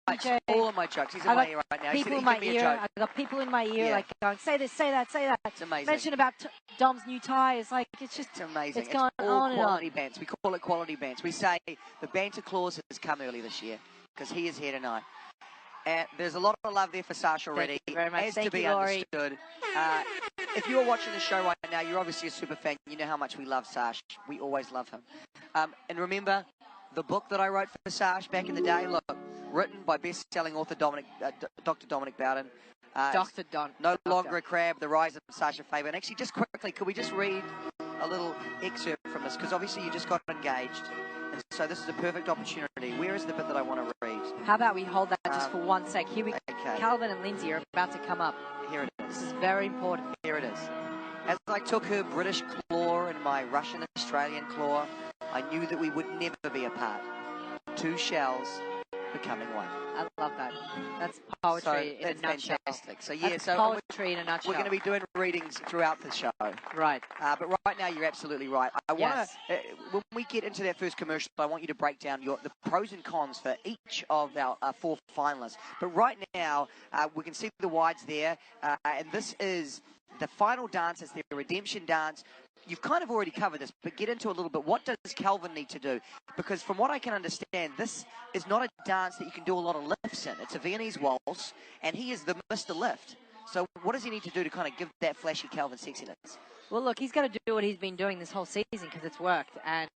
DJ. All of my jokes. He's in my ear right now. People in my ear. I've got people in my ear like going, say this, say that, say that. It's amazing. Mention about Dom's new tyres. Like, it's just amazing. It's going all on and on. quality bants. We call it quality bants. We say the banter clause has come early this year because he is here tonight. And there's a lot of love there for Sash already. Thank you very much. As Thank to be you, Laurie. understood. If you're watching the show right now, you're obviously a super fan. You know how much we love Sash. We always love him. And remember, the book that I wrote for Sash back in the day, look, written by best-selling author Dr. Dominic Bowden. Dr. Don. No longer a crab, the rise of Sasha Faber. And actually, just quickly, could we just read a little excerpt from this? Because obviously you just got engaged. And so this is a perfect opportunity. Where is the bit that I want to read? How about we hold that just for 1 sec? Here we go. Okay. Calvin and Lindsay are about to come up. Here it is. This is very important. Here it is. As I took her British claw and my Russian-Australian claw, I knew that we would never be apart. Two shells becoming one. I love that. That's poetry in a nutshell. Fantastic. So yeah, that's so poetry in a nutshell. We're going to be doing readings throughout the show. Right. But right now, you're absolutely right. I want to, when we get into that first commercial, I want you to break down the pros and cons for each of our 4 finalists. But right now, we can see the wides there, and this is the final dance. It's their redemption dance. You've kind of already covered this, but get into a little bit. What does Calvin need to do? Because from what I can understand, this is not a dance that you can do a lot of lifts in. It's a Viennese waltz, and he is the Mr. Lift. So what does he need to do to kind of give that flashy Calvin sexiness? Well, look, he's got to do what he's been doing this whole season because it's worked. And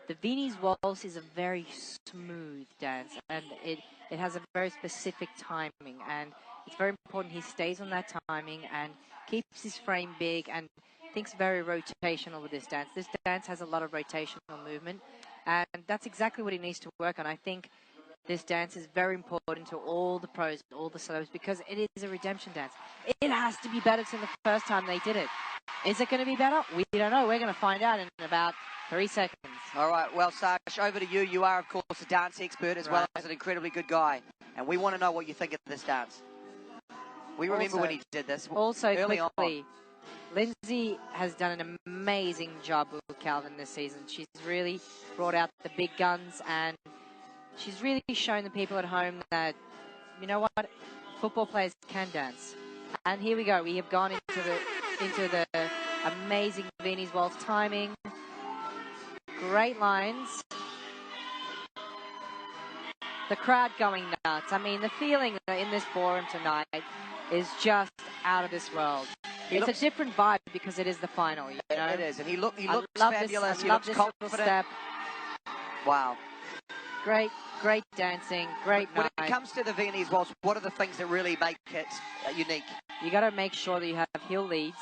the Viennese waltz is a very smooth dance, and it has a very specific timing. And it's very important he stays on that timing and keeps his frame big and thinks very rotational with this dance. This dance has a lot of rotational movement, and that's exactly what he needs to work on. I think this dance is very important to all the pros, all the celebs, because it is a redemption dance. It has to be better than the first time they did it. Is it going to be better? We don't know. We're going to find out in about 3 seconds. All right. Well, Sash, over to you. You are, of course, a dance expert as well as an incredibly good guy, and we want to know what you think of this dance. We remember when he did this early quickly, on. Lindsay has done an amazing job with Calvin this season. She's really brought out the big guns, and she's really shown the people at home that, you know what, football players can dance. And here we go. We have gone into the amazing Viennese waltz timing. Great lines. The crowd going nuts. I mean, the feeling in this ballroom tonight is just out of this world. It's a different vibe because it is the final, you know? It is, and he looks fabulous. He looks confident. Step. Wow. Great dancing, great night. When it comes to the Viennese waltz, what are the things that really make it unique? You got to make sure that you have heel leads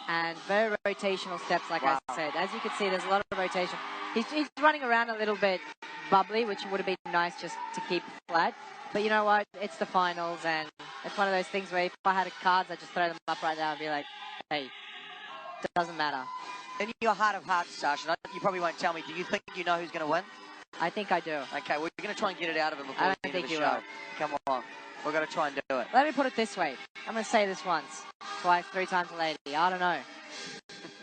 and very rotational steps, like I said. As you can see, there's a lot of rotation. He's running around a little bit bubbly, which would have been nice just to keep flat. But you know what? It's the finals, and it's one of those things where if I had cards, I'd just throw them up right now and be like, hey, it doesn't matter. In your heart of hearts, Sasha, you probably won't tell me, do you think you know who's going to win? I think I do. Okay, we're going to try and get it out of him before the end of the show. Come on. We're going to try and do it. Let me put it this way. I'm going to say this once, twice, 3 times a lady. I don't know.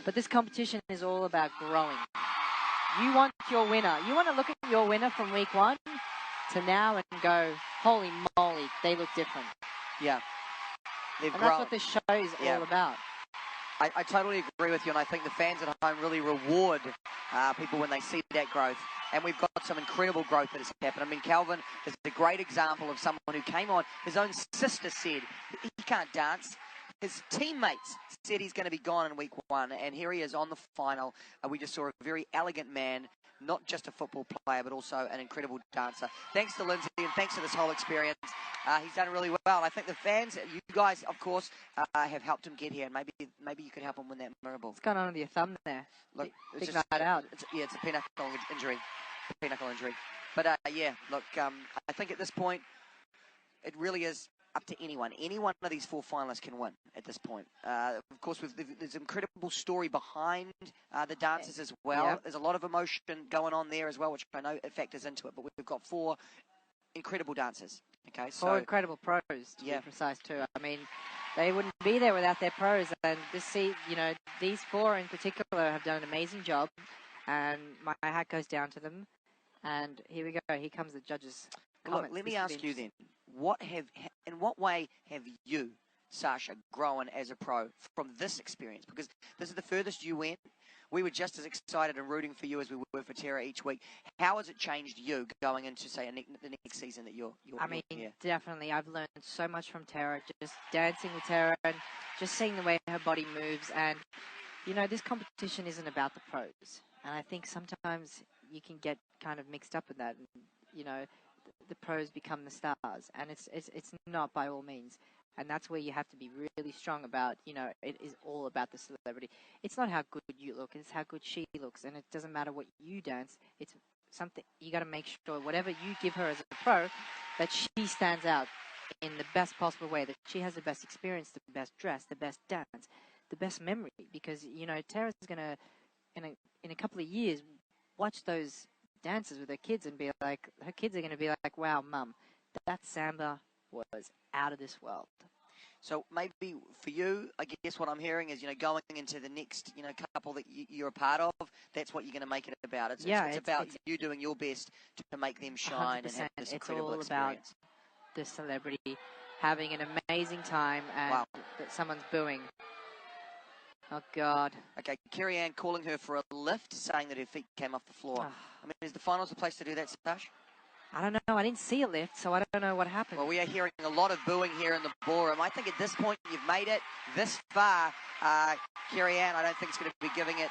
But this competition is all about growing. You want your winner. You want to look at your winner from week 1 to now and go, holy moly, they look different. Yeah. And that's what this show is all about. I totally agree with you, and I think the fans at home really reward people when they see that growth. And we've got some incredible growth that has happened. I mean, Calvin is a great example of someone who came on. His own sister said he can't dance. His teammates said he's going to be gone in week 1, and here he is on the final. We just saw a very elegant man, not just a football player, but also an incredible dancer. Thanks to Lindsay, and thanks to this whole experience. He's done really well. I think the fans, you guys, of course, have helped him get here, and maybe you could help him win that mirror ball. What's going on with your thumb there? Look, big night out. It's a pinnacle injury. But, yeah, look, I think at this point, it really is up to anyone. Any one of these 4 finalists can win at this point. Of course, there's an incredible story behind the dancers as well. Yep. There's a lot of emotion going on there as well, which I know it factors into it. But we've got 4 incredible dancers. Okay, so 4 incredible pros, to be precise too. I mean, they wouldn't be there without their pros. And these 4 in particular have done an amazing job. And my hat goes down to them. And here we go. Here comes the judges. comments. Look, let me ask you then, in what way have you, Sasha, grown as a pro from this experience? Because this is the furthest you went. We were just as excited and rooting for you as we were for Tara each week. How has it changed you going into, say, the next season that you're here? Definitely. I've learned so much from Tara, just dancing with Tara and just seeing the way her body moves. And, this competition isn't about the pros. And I think sometimes you can get kind of mixed up in that. And, the pros become the stars. And it's not by all means. And that's where you have to be really strong about, it is all about the celebrity. It's not how good you look, it's how good she looks. And it doesn't matter what you dance. It's something, you got to make sure whatever you give her as a pro, that she stands out in the best possible way, that she has the best experience, the best dress, the best dance, the best memory. Because, Tara's going to, in a couple of years, watch those dances with her kids and be like, her kids are going to be like, wow, Mum, that samba was out of this world. So maybe for you, I guess what I'm hearing is, going into the next, couple that you're a part of, that's what you're going to make it about. It's about you doing your best to make them shine and have this incredible experience. It's all about the celebrity having an amazing time and that someone's booing. Oh, God. Okay, Kerry Ann calling her for a lift, saying that her feet came off the floor. I mean, is the finals a place to do that, Sash? I don't know. I didn't see a lift, so I don't know what happened. Well, we are hearing a lot of booing here in the ballroom. I think at this point you've made it this far. Kerry Ann, I don't think it's going to be giving it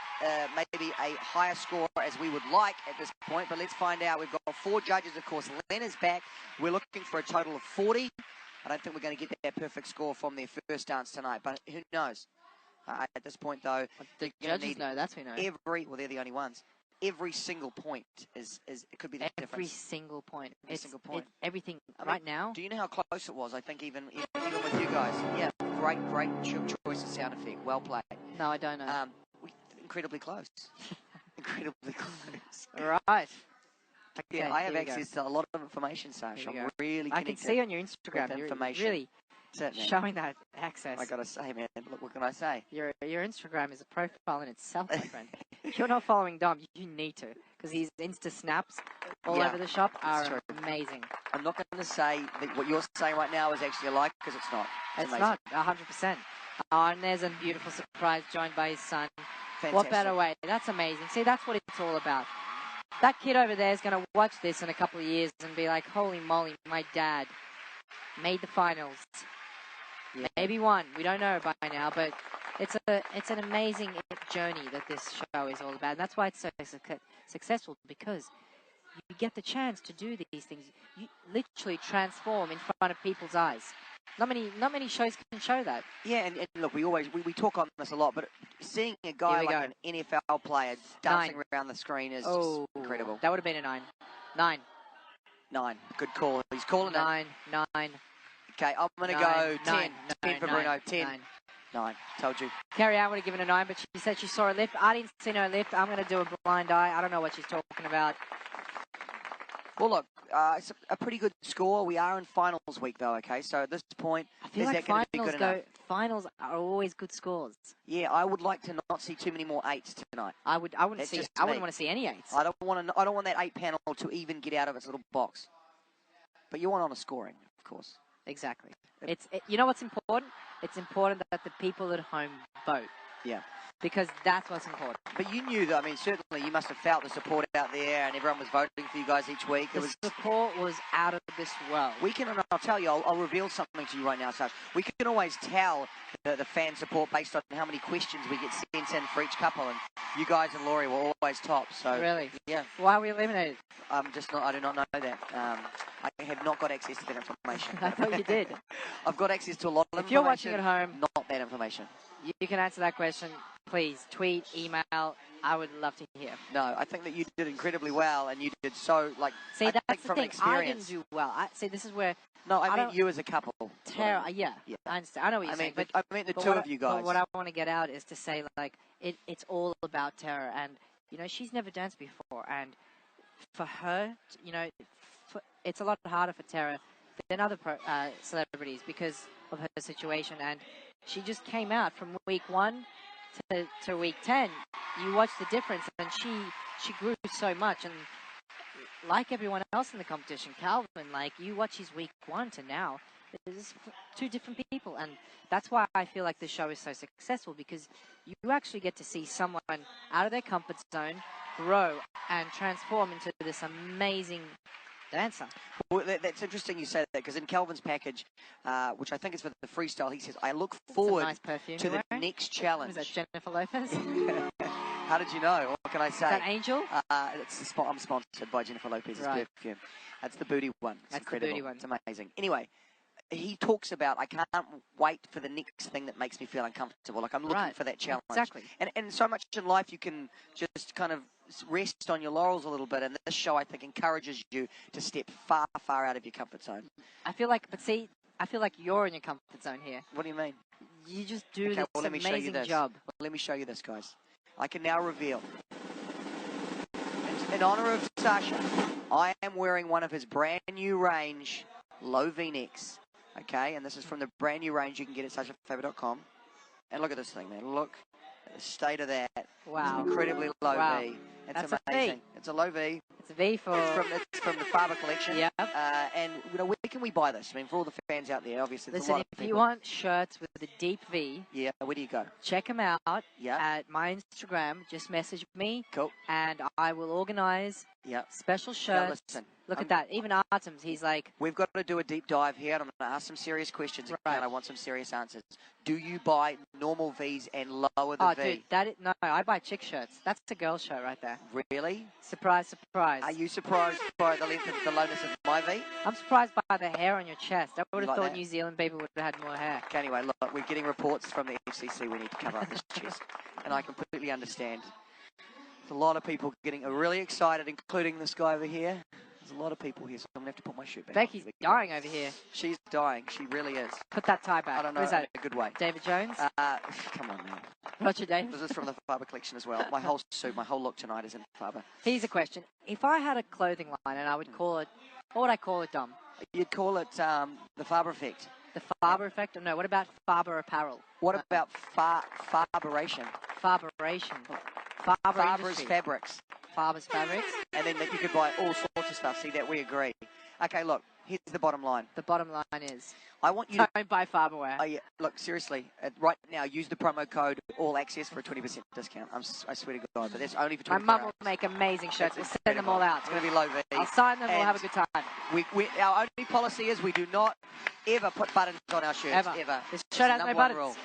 maybe a higher score as we would like at this point, but let's find out. We've got 4 judges, of course. Len is back. We're looking for a total of 40. I don't think we're going to get that perfect score from their first dance tonight, but who knows? At this point, though, the judges know. That's who knows. Well, they're the only ones. Every single point is it could be the difference. Every single point. Everything right now. Do you know how close it was? I think even with you guys. Yeah, great choice of sound effect. Well played. No, I don't know. Incredibly close. Incredibly close. Right. Okay, yeah, I have access to a lot of information, Sash. I'm really I can see on your Instagram. You're really showing that access. I gotta say, man, look, what can I say? Your Instagram is a profile in itself, my friend. If you're not following Dom, you need to, because his Insta snaps all over the shop are amazing. I'm not going to say that what you're saying right now is actually a lie, because it's not. It's not, 100%. Oh, and there's a beautiful surprise joined by his son. Fantastic. What better way? That's amazing. See, that's what it's all about. That kid over there is going to watch this in a couple of years and be like, holy moly, my dad made the finals. Yeah. Maybe won. We don't know by now, but it's an amazing journey that this show is all about. And that's why it's so successful, because you get the chance to do these things. You literally transform in front of people's eyes. Not many shows can show that. Yeah, and look, we talk on this a lot, but seeing a guy like an NFL player dancing around the screen is just incredible. That would have been a 9. 9. Good call. He's calling 9. Okay, I'm going to go 10. 10 for Bruno. 10. 9. Told you. Kerry Ann would have given a 9, but she said she saw a lift. I didn't see no lift. I'm going to do a blind eye. I don't know what she's talking about. Well, look, it's a pretty good score. We are in finals week, though, okay? So at this point, I feel like finals are always good scores. Yeah, I would like to not see too many more 8s tonight. I wouldn't want to see any 8s. I don't want that 8 panel to even get out of its little box. But you want on a scoring, of course. Exactly. You know what's important? It's important that the people at home vote. Yeah. Because that's what's important. But you knew that, I mean, certainly you must have felt the support out there and everyone was voting for you guys each week. The support was out of this world. And I'll tell you, I'll reveal something to you right now, Sash. We can always tell the fan support based on how many questions we get sent in for each couple, and you guys and Laurie were always top. So really? Yeah. Why are we eliminated? I do not know that. I have not got access to that information. I thought you did. I've got access to a lot of information. If you're watching at home, not that information. You can answer that question. Please tweet, email. I would love to hear. No, I think that you did incredibly well, and you did so See, that's the thing. I didn't do well. This is where. No, I meant you as a couple. Tara, yeah, I understand. I know what you're saying. I mean the two of you guys. But what I want to get out is to say, it's all about Tara, and she's never danced before, and for her, it's a lot harder for Tara than other celebrities because of her situation, and she just came out from week 1 to week 10. You watch the difference, and she grew so much, and like everyone else in the competition, Calvin, like you watch his week 1 to now, there's 2 different people. And that's why I feel like this show is so successful, because you actually get to see someone out of their comfort zone grow and transform into this amazing dancer. Well, that's interesting you say that, because in Calvin's package, which I think is for the freestyle, he says, I look forward to the next challenge. Was that Jennifer Lopez? How did you know? What can I say? Is that Angel? I'm sponsored by Jennifer Lopez's perfume. That's the booty one. It's incredible. The booty one. It's amazing. Anyway, he talks about, I can't wait for the next thing that makes me feel uncomfortable. Like, I'm looking for that challenge. Exactly. And so much in life you can just kind of rest on your laurels a little bit. And this show, I think, encourages you to step far, far out of your comfort zone. I feel like you're in your comfort zone here. What do you mean? You just do this amazing job. Well, let me show you this, guys. I can now reveal. In honor of Sasha, I am wearing one of his brand new range low V-necks. Okay, and this is from the brand new range you can get at sashafaber.com. And look at this thing, man. Look at the state of that. Wow. It's incredibly low V. It's amazing. A V. It's a low V. It's a V for... It's from the Faber collection. Yeah. And, you know, where can we buy this? I mean, for all the fans out there, obviously, there's a lot of people. If you want shirts with the deep V... Yeah, where do you go? Check them out at my Instagram. Just message me. Cool. And I will organize special shirts. Now, listen, Look at that. Even Artem's, he's like... We've got to do a deep dive here, and I'm going to ask some serious questions, and I want some serious answers. Do you buy normal Vs and lower the V? Oh, dude, no, I buy chick shirts. That's a girl shirt right there. Really? Surprise, surprise. Are you surprised by the length of the lowness of my V? I'm surprised by the hair on your chest. I would have thought New Zealand people would have had more hair. Okay, anyway, look, we're getting reports from the FCC. We need to cover up this chest, and I completely understand. There's a lot of people getting really excited, including this guy over here. There's a lot of people here, so I'm going to have to put my shirt back. Becky's dying over here. She's dying. She really is. Put that tie back. I don't know. Who's that? In a good way. David Jones? Come on, man. Roger David? This is from the Faber collection as well. My whole suit, my whole look tonight is in Faber. Here's a question. If I had a clothing line and I would call it, what would I call it, Dom? You'd call it the Faber effect. The Faber effect? Or no, what about Faber apparel? What about Faberation? Faberation. Faber's fabrics. Faber's fabrics. And then you could buy all sorts of stuff. See that we agree. Okay, look, here's the bottom line. The bottom line is, I want you don't buy Faberwear. Oh, yeah. Look, seriously, right now, use the promo code All Access for a 20% discount. I swear to God, but that's only for 24 My mum will make amazing shirts. We'll send them all out. It's going to be low V. I'll sign them. We'll have a good time. Our only policy is we do not ever put buttons on our shirts. Ever. This shirt has no buttons. Rule.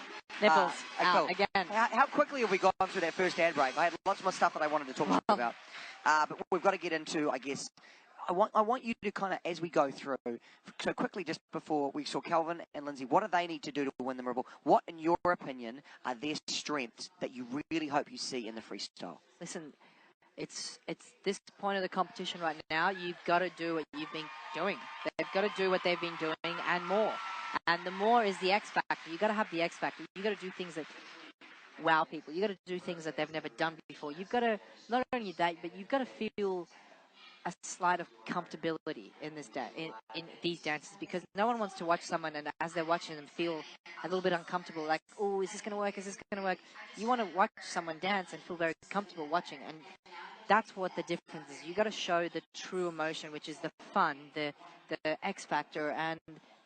Nipples out cool. again. How quickly have we gone through that first ad break? I had lots more stuff that I wanted to talk to you about. But we've got to get into, I guess, I want you to kind of, as we go through, so quickly just before we saw Calvin and Lindsay, what do they need to do to win the Marble? What, in your opinion, are their strengths that you really hope you see in the freestyle? Listen, it's this point of the competition right now, you've got to do what you've been doing. They've got to do what they've been doing and more. And the more is the X factor. You've got to have the X factor. You've got to do things that wow people. You've got to do things that they've never done before. You've got to, not only that, but you've got to feel a slight of comfortability in this in these dances, because no one wants to watch someone and as they're watching them feel a little bit uncomfortable, like, oh, is this going to work? Is this going to work? You want to watch someone dance and feel very comfortable watching, and that's what the difference is. You got to show the true emotion, which is the fun, the X factor, and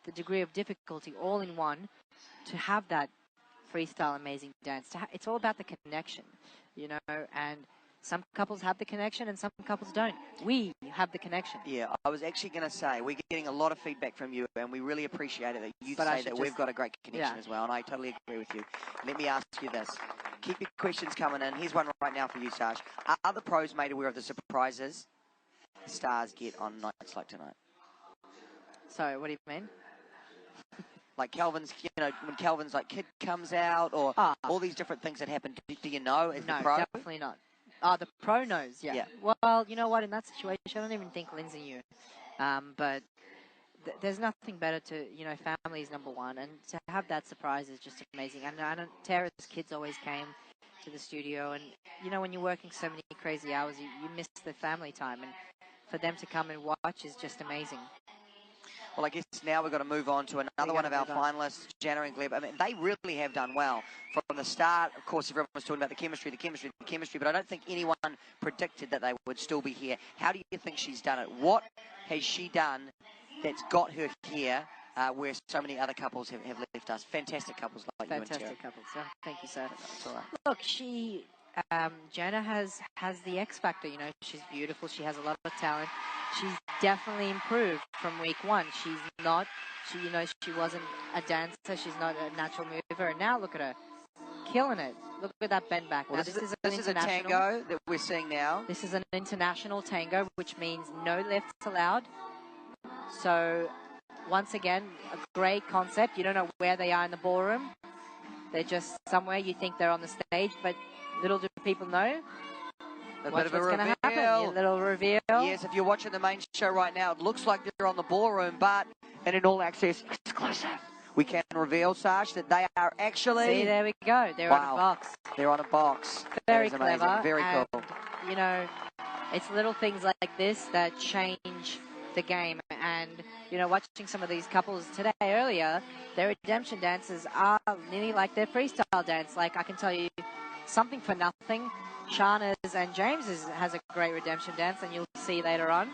the degree of difficulty all in one to have that freestyle amazing dance. It's all about the connection, you know, and some couples have the connection and some couples don't. We have the connection. Yeah, I was actually going to say, we're getting a lot of feedback from you, and we really appreciate it that you say that we've got a great connection as well, and I totally agree with you. Let me ask you this. Keep your questions coming in. Here's one right now for you, Sash. Are the pros made aware of the surprises the stars get on nights like tonight? So, what do you mean? Like Calvin's, you know, when Calvin's like kid comes out, or all these different things that happen. Do you know as the pro? No, definitely not. The pro knows, yeah. Well, you know what, in that situation, I don't even think Lindsay knew. But there's nothing better to, you know, family is number one, and to have that surprise is just amazing. And Tara's kids always came to the studio, and, you know, when you're working so many crazy hours, you miss the family time, and for them to come and watch is just amazing. Well, I guess now we've got to move on to another one of our finalists, Jana and Gleb. I mean, they really have done well from the start. Of course, everyone was talking about the chemistry, but I don't think anyone predicted that they would still be here. How do you think she's done it? What has she done that's got her here where so many other couples have left us? Fantastic couples like you and Tara. Fantastic couples. Yeah, thank you, sir. Look, Jana has the X factor. You know, she's beautiful. She has a lot of talent. She's definitely improved from week one. She wasn't a dancer. She's not a natural mover. And now look at her, killing it. Look at that bend back. Well, now, this is a tango that we're seeing now. This is an international tango, which means no lifts allowed. So, once again, a great concept. You don't know where they are in the ballroom. They're just somewhere. You think they're on the stage, but little do people know. What's going to happen? A little reveal. Yes, if you're watching the main show right now, it looks like they're on the ballroom, but in an all-access exclusive, we can reveal, Sash, that they are actually... See, there we go. They're on a box. They're on a box. Very clever. Very cool. You know, it's little things like this that change the game. And, you know, watching some of these couples today earlier, their redemption dances are nearly like their freestyle dance. Like, I can tell you, Something for Nothing, Shana's and James has a great redemption dance, and you'll see later on.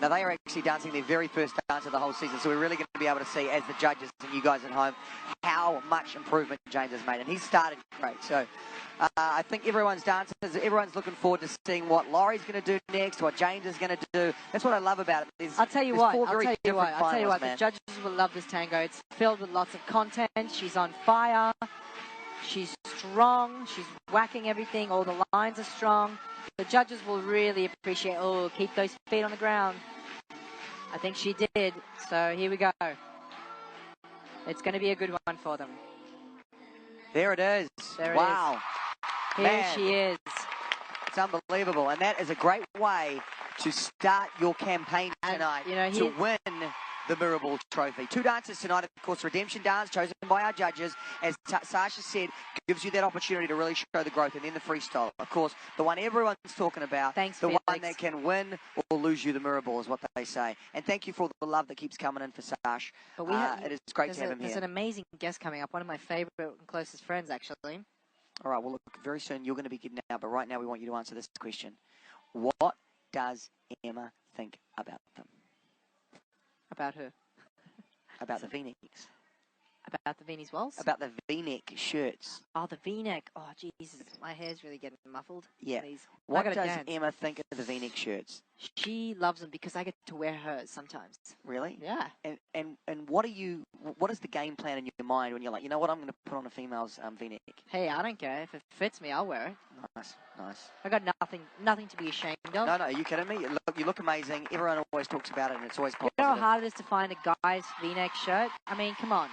Now, they are actually dancing their very first dance of the whole season, so we're really going to be able to see, as the judges and you guys at home, how much improvement James has made. And he's started great. So I think everyone's looking forward to seeing what Laurie's going to do next, what James is going to do. That's what I love about it. I'll tell you what. The judges will love this tango. It's filled with lots of content. She's on fire. She's strong. She's whacking everything. All the lines are strong. The judges will really appreciate, keep those feet on the ground. I think she did. So here we go. It's going to be a good one for them. There it is. Wow. Here she is. It's unbelievable. And that is a great way to start your campaign tonight to win the Mirror Ball Trophy. 2 dances tonight, of course, redemption dance chosen by our judges, as Sasha said, gives you that opportunity to really show the growth, and then the freestyle, of course, the one everyone's talking about. Thanks, the Felix. one that can win or lose you the Mirror Ball is what they say. And thank you for all the love that keeps coming in for Sash. It is great to have him here. There's an amazing guest coming up, one of my favorite and closest friends, actually. All right, well, look, very soon you're going to be getting out, but right now we want you to answer this question. What does Emma think about them? About her? About the V-necks. About the Beanies Waltz? About the V-neck shirts. Oh, the V-neck. Oh, Jesus. My hair's really getting muffled. Yeah. Please. What does Emma think of the V-neck shirts? She loves them because I get to wear hers sometimes. Really? Yeah. And what is the game plan in your mind when you're like, you know what, I'm going to put on a female's V-neck? Hey, I don't care. If it fits me, I'll wear it. Nice. I got nothing to be ashamed of. No, are you kidding me? You look amazing. Everyone always talks about it, and it's always positive. You know how hard it is to find a guy's V-neck shirt? I mean, come on.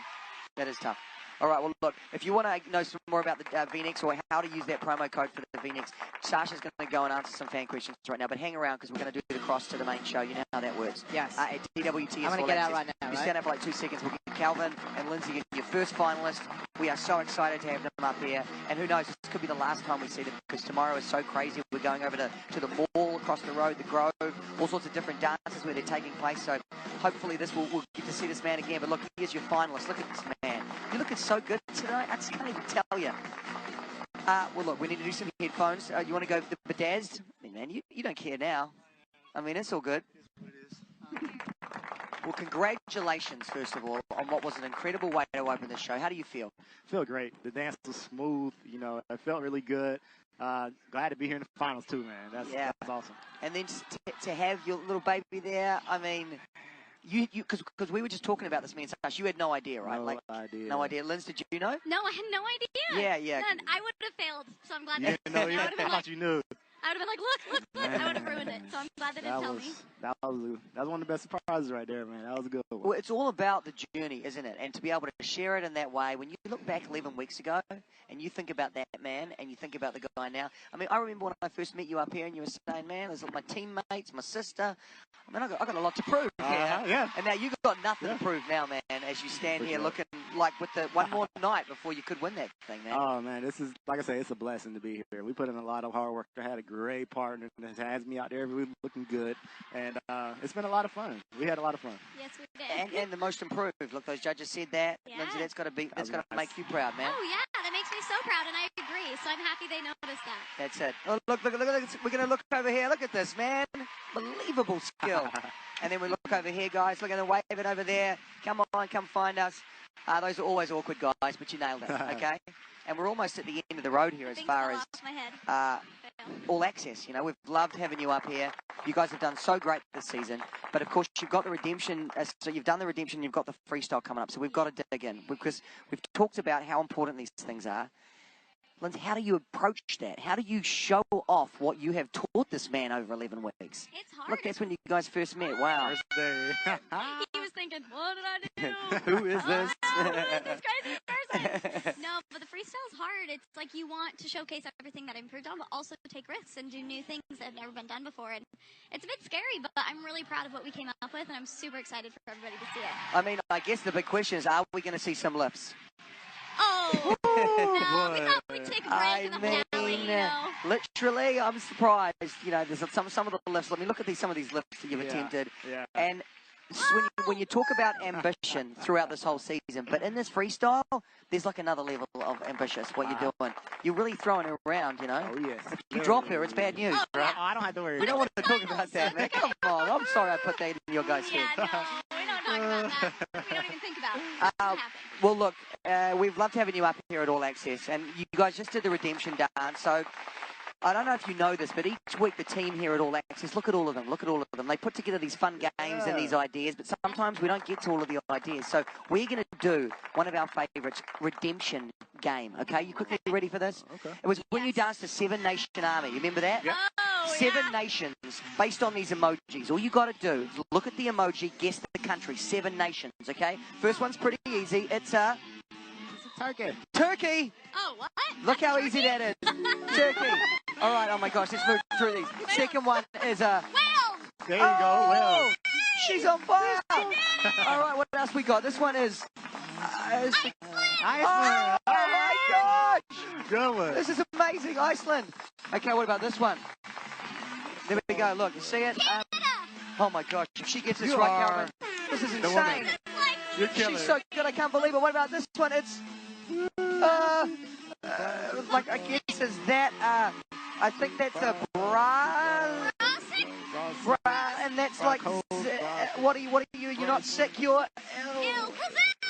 That is tough. All right, well, look, if you want to know some more about the V-necks or how to use that promo code for the V-necks, Sasha's going to go and answer some fan questions right now. But hang around because we're going to do the cross to the main show. You know how that works. Yes. At DWTS. I'm going to get out right now. You stand up for like 2 seconds. We'll get Calvin and Lindsay, your first finalist. We are so excited to have them up here. And who knows, this could be the last time we see them because tomorrow is so crazy. We're going over to the mall across the road, the Grove, all sorts of different dances where they're taking place. So hopefully we'll get to see this man again. But look, here's your finalist. Look at this man. You're looking so good tonight. I just can't even tell you. Well, look, we need to do some headphones. You want to go the bedazzed? I mean, man, you don't care now. I mean, it's all good. Well, congratulations, first of all, on what was an incredible way to open the show. How do you feel? I feel great. The dance was smooth. You know, it felt really good. Glad to be here in the finals, too, man. That's awesome. And then to have your little baby there, I mean... Because we were just talking about this, me and Sash. You had no idea, right? No idea. No idea. Linz, did you know? No, I had no idea. Yeah. None. I would have failed, so I'm glad that. I thought you knew. I would have been like, look. I would have ruined it, so I'm glad they didn't tell me. That was one of the best surprises right there, man. That was a good one. Well, it's all about the journey, isn't it? And to be able to share it in that way, when you look back 11 weeks ago and you think about that man and you think about the guy now. I mean, I remember when I first met you up here and you were saying, man, there's my teammates, my sister. I mean, I got a lot to prove. Yeah. And now you've got nothing to prove now, man, as you stand here looking like with the one more night before you could win that thing, man. Oh, man, this is, like I say, it's a blessing to be here. We put in a lot of hard work. I had a great partner that has me out there every week looking good. And it's been a lot of fun. We had a lot of fun. Yes, we did. And the most improved. Look, those judges said that. Yeah. Lindsay, that's got to make you proud, man. Oh, yeah, that makes me so proud, and I agree. So I'm happy they noticed that. That's it. Oh, look. We're going to look over here. Look at this, man. Unbelievable skill. And then we look over here, guys. Look at them waving over there. Come on, come find us. Those are always awkward, guys, but you nailed it, okay? And we're almost at the end of the road here as far as all access. You know, we've loved having you up here. You guys have done so great this season. But, of course, you've got the redemption. So you've done the redemption. You've got the freestyle coming up. So we've got to dig in because we've talked about how important these things are. Lindsay, how do you approach that? How do you show off what you have taught this man over 11 weeks? It's hard. Look, that's when you guys first met. Wow. First day. He was thinking, what did I do? Who is this? Who is this crazy person? No, but the freestyle's hard. It's like you want to showcase everything that I improved on, but also take risks and do new things that have never been done before. And it's a bit scary, but I'm really proud of what we came up with, and I'm super excited for everybody to see it. I mean, I guess the big question is, are we going to see some lifts? Oh, no, we thought we'd take a break in the finale, you know. Literally, I'm surprised. You know, there's some of the lifts. Let me look at some of these lifts that you've attempted. Yeah. And when you talk about ambition throughout this whole season, but in this freestyle, there's like another level of ambitious, what you're doing. You're really throwing her around, you know. Oh, yes. If you drop her, it's bad news, right? Oh, I don't have to worry. We don't want to talk about that, man. Come on. I'm sorry I put that in your guys' Yeah, head. no, we don't talk about that. We don't even think about it. It doesn't happen. Well, look, we've loved having you up here at All Access, and you guys just did the redemption dance, so I don't know if you know this, but each week the team here at All Access, look at all of them. They put together these fun games and these ideas, but sometimes we don't get to all of the ideas. So we're going to do one of our favourites, redemption game, okay? You quickly ready for this? Okay. It was when you danced to Seven Nation Army. You remember that? Yep. Oh, Seven nations, based on these emojis. All you got to do is look at the emoji, guess the country. 7 nations, okay? First one's pretty easy. It's Turkey. Turkey. Oh, what? Look how easy that is. Turkey. All right, oh my gosh, let's move through these. Second one is Wales. There you go. Well. She's on fire. All right, what else we got? This one is Iceland. oh my gosh. Good one. This is amazing, Iceland. Okay, what about this one? There we go, look, you see it? Oh my gosh, if she gets this right, Calvin, this is insane. You're killing She's it. so good, I can't believe it. What about this one? It's, like, I guess is that, I think that's a bra, and that's like, what are you, you're not sick, you're,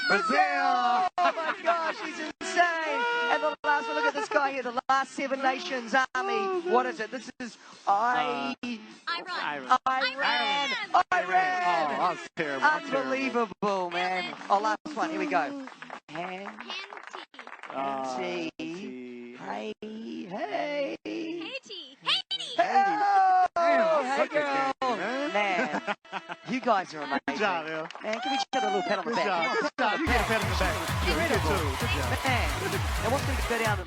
Brazil! Oh my gosh, he's insane! And the last one, look at this guy here, the last 7 nations army. What is it? This is Iran. Iran! Oh, that was terrible. Unbelievable, man. Oh, last one, here we go. Hand tea. Hey. Haiti. Oh, hey suck girl. at that, Man, you guys are amazing. Good job, Bill. Man, can we just get a little pat on the Good back? job. Good job. You get a pat on the back. You did too. Good job. Man, and what's going to go down